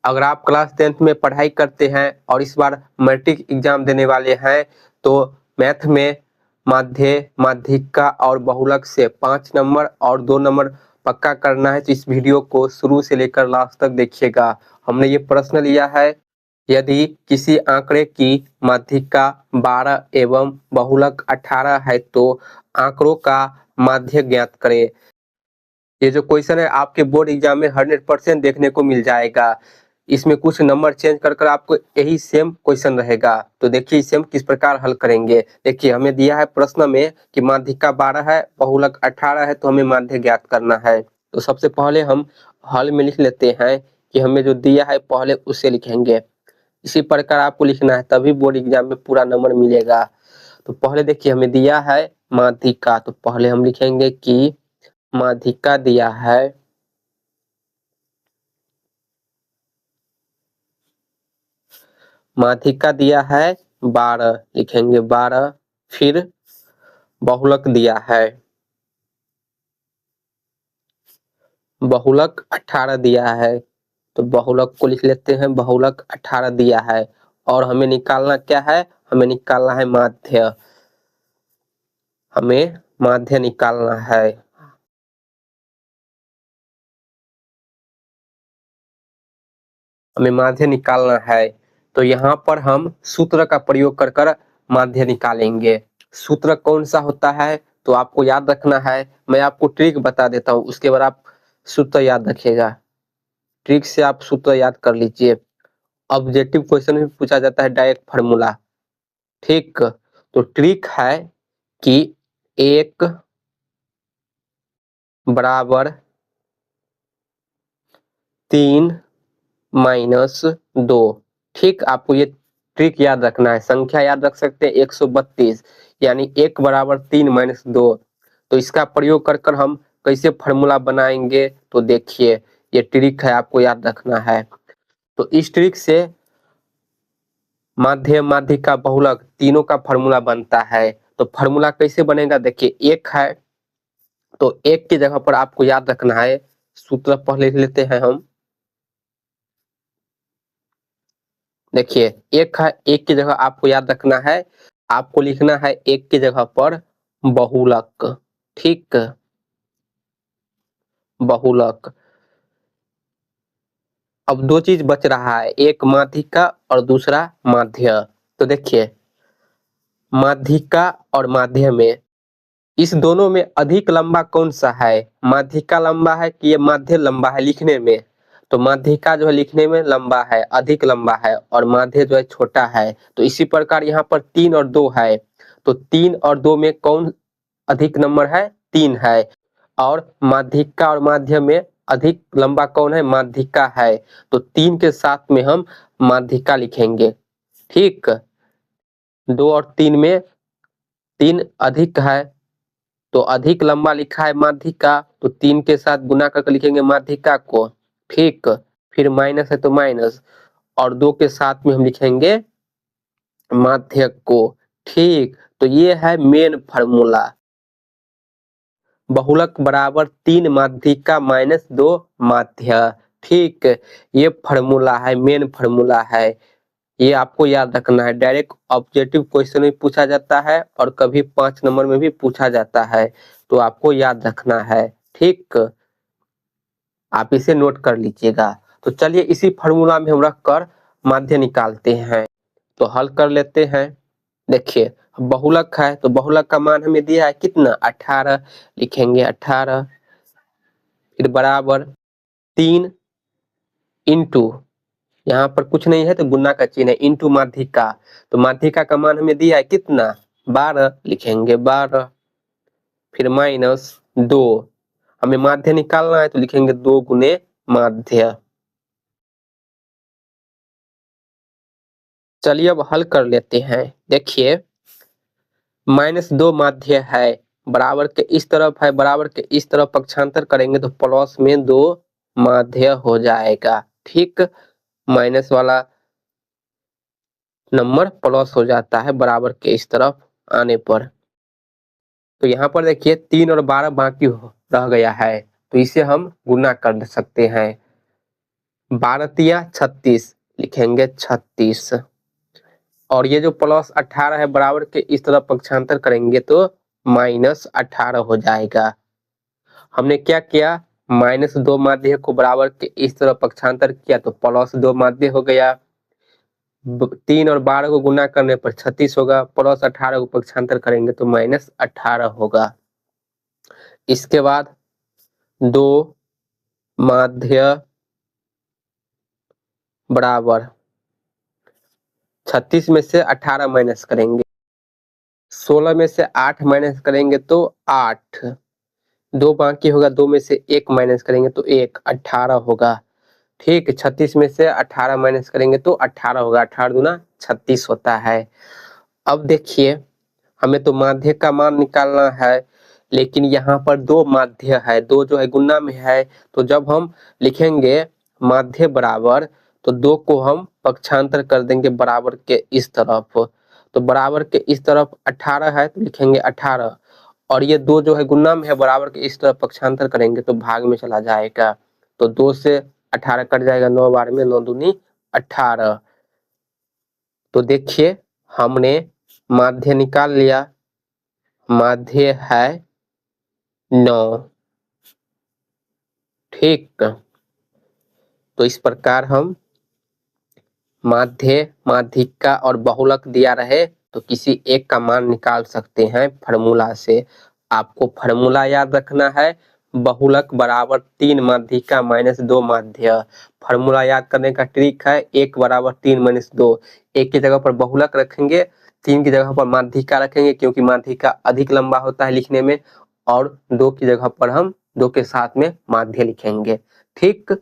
अगर आप class 10th में पढ़ाई करते हैं और इस बार मैट्रिक एग्जाम देने वाले हैं तो मैथ में माध्यिका और बहुलक से 5 नंबर और 2 नंबर पक्का करना है। तो इस वीडियो को शुरू से लेकर लास्ट तक देखिएगा। हमने ये प्रश्न लिया है, यदि किसी आंकड़े की माध्यिका 12 एवं बहुलक 18 है तो आंकड़ों का माध्य ज्ञात करें। ये जो क्वेश्चन है आपके बोर्ड एग्जाम में 100% देखने को मिल जाएगा। इसमें कुछ नंबर चेंज कर आपको यही सेम क्वेश्चन रहेगा। तो देखिए इसे हम किस प्रकार हल करेंगे। देखिए हमें दिया है प्रश्न में कि माध्यिका 12 है, बहुलक 18 है, तो हमें माध्य ज्ञात करना है। तो सबसे पहले हम हल में लिख लेते हैं कि हमें जो दिया है पहले उसे लिखेंगे। इसी प्रकार आपको लिखना है, तभी बोर्ड एग्जाम में पूरा नंबर मिलेगा। तो पहले देखिए हमें दिया है माध्यिका, तो पहले हम लिखेंगे कि माध्यिका दिया है माध्यिका दिया है 12, लिखेंगे 12। फिर बहुलक दिया है, बहुलक 18 दिया है, तो बहुलक को लिख लेते हैं, बहुलक 18 दिया है। और हमें निकालना क्या है, हमें निकालना है माध्य, हमें माध्य निकालना है। हमें माध्य निकालना है, तो यहाँ पर हम सूत्र का प्रयोग कर कर माध्य निकालेंगे। सूत्र कौन सा होता है तो आपको याद रखना है, मैं आपको ट्रिक बता देता हूँ, उसके बाद आप सूत्र याद रखिएगा। ट्रिक से आप सूत्र याद कर लीजिए। ऑब्जेक्टिव क्वेश्चन में पूछा जाता है डायरेक्ट फार्मूला, ठीक। तो ट्रिक है कि 1 बराबर 3 माइनस 2, ठीक। आपको ये ट्रिक याद रखना है। संख्या याद रख सकते हैं 132, यानी 1 बराबर 3 माइनस 2। तो इसका प्रयोग कर कर हम कैसे फार्मूला बनाएंगे, तो देखिए ये ट्रिक है, आपको याद रखना है। तो इस ट्रिक से माध्य, माध्यिका, बहुलक तीनों का फार्मूला बनता है। तो फार्मूला कैसे बनेगा, देखिए 1 है तो 1 की जगह पर आपको याद रखना है, सूत्र पहले लिख लेते हैं हम। देखिए 1 है, 1 की जगह आपको याद रखना है, आपको लिखना है 1 की जगह पर बहुलक, ठीक, बहुलक। अब 2 चीज बच रहा है, एक माध्यिका और दूसरा माध्य। तो देखिए माध्यिका और माध्य में, इस दोनों में अधिक लंबा कौन सा है, माध्यिका लंबा है कि ये माध्य लंबा है लिखने में। तो माध्यिका जो है लिखने में लंबा है, अधिक लंबा है, और माध्य जो है छोटा है। तो इसी प्रकार यहाँ पर 3 और 2 है, तो 3 और 2 में कौन अधिक नंबर है, 3 है। और माध्यिका और माध्य में अधिक लंबा कौन है, माध्यिका है। तो 3 के साथ में हम माध्यिका लिखेंगे, ठीक। 2 और 3 में 3 अधिक है, तो अधिक लंबा लिखा है माध्यिका, तो 3 के साथ गुना करके लिखेंगे माध्यिका को, ठीक। फिर माइनस है तो माइनस, और 2 के साथ में हम लिखेंगे माध्य को, ठीक। तो ये है मेन फार्मूला, बहुलक बराबर 3 माध्यिका माइनस 2 माध्य, ठीक। ये फार्मूला है, मेन फार्मूला है, ये आपको याद रखना है। डायरेक्ट ऑब्जेक्टिव क्वेश्चन में पूछा जाता है और कभी 5 नंबर में भी पूछा जाता है, तो आपको याद रखना है, ठीक। आप इसे नोट कर लीजिएगा। तो चलिए इसी फार्मूला में हम रख कर माध्य निकालते हैं। तो हल कर लेते हैं। देखिए बहुलक है, तो बहुलक का मान हमें दिया है कितना, 18, लिखेंगे 18। फिर बराबर 3 इंटू, यहाँ पर कुछ नहीं है तो गुना का चिन्ह है, इंटू माध्यिका। तो माध्यिका का मान हमें दिया है कितना, 12, लिखेंगे 12। फिर माइनस 2, हमें माध्य निकालना है तो लिखेंगे 2 गुने माध्य। चलिए अब हल कर लेते हैं। देखिए -2 माध्य है, बराबर के इस तरफ है, बराबर के इस तरफ पक्षांतर करेंगे तो प्लस में 2 माध्य हो जाएगा, ठीक। माइनस वाला नंबर प्लस हो जाता है बराबर के इस तरफ आने पर। तो यहाँ पर देखिए 3 और 12 बाकी रह गया है, तो इसे हम गुना कर सकते हैं। 12 तिया 36 लिखेंगे 36। और ये जो +18 है बराबर के इस तरफ पक्षांतर करेंगे तो -18 हो जाएगा। हमने क्या किया, -2 माध्य को बराबर के इस तरफ पक्षांतर किया तो +2 माध्य हो गया। 3 और 12 को गुना करने पर 36 होगा, +18 को पक्षांतर करेंगे तो -18 होगा। इसके बाद 2 माध्य बराबर 36 में से 18 माइनस करेंगे, 16 में से 8 माइनस करेंगे तो 8, 2 बाकी होगा, 2 में से 1 माइनस करेंगे तो 1, 18 होगा। ठीक, 36 में से 18 माइनस करेंगे तो 18 होगा, 18 दूना 36 होता है। अब देखिए हमें तो माध्य का मान निकालना है, लेकिन यहाँ पर 2 माध्य है, 2 जो है गुना में है, तो जब हम लिखेंगे माध्य बराबर तो 2 को हम पक्षांतर कर देंगे बराबर के इस तरफ, तो बराबर के इस तरफ 18 है तो लिखेंगे 18, और ये 2 जो है गुना में है बराबर के इस तरफ पक्षांतर करेंगे तो भाग में चला जाएगा, तो 2 से 18 कट जाएगा, 9 बार में 9 दूनी 18। तो देखिए हमने माध्य निकाल लिया, माध्य है 9। ठीक, तो इस प्रकार हम माध्य, माध्यिका और बहुलक दिया रहे तो किसी एक का मान निकाल सकते हैं फार्मूला से। आपको फार्मूला याद रखना है, बहुलक बराबर 3 माध्यिका -2 माध्य। फार्मूला याद करने का ट्रिक है 1 बराबर 3 - 2, 1 की जगह पर बहुलक रखेंगे, 3 की जगह पर माध्यिका रखेंगे क्योंकि माध्यिका अधिक लंबा होता है लिखने में, और 2 की जगह पर हम 2 के साथ में माध्य लिखेंगे। ठीक।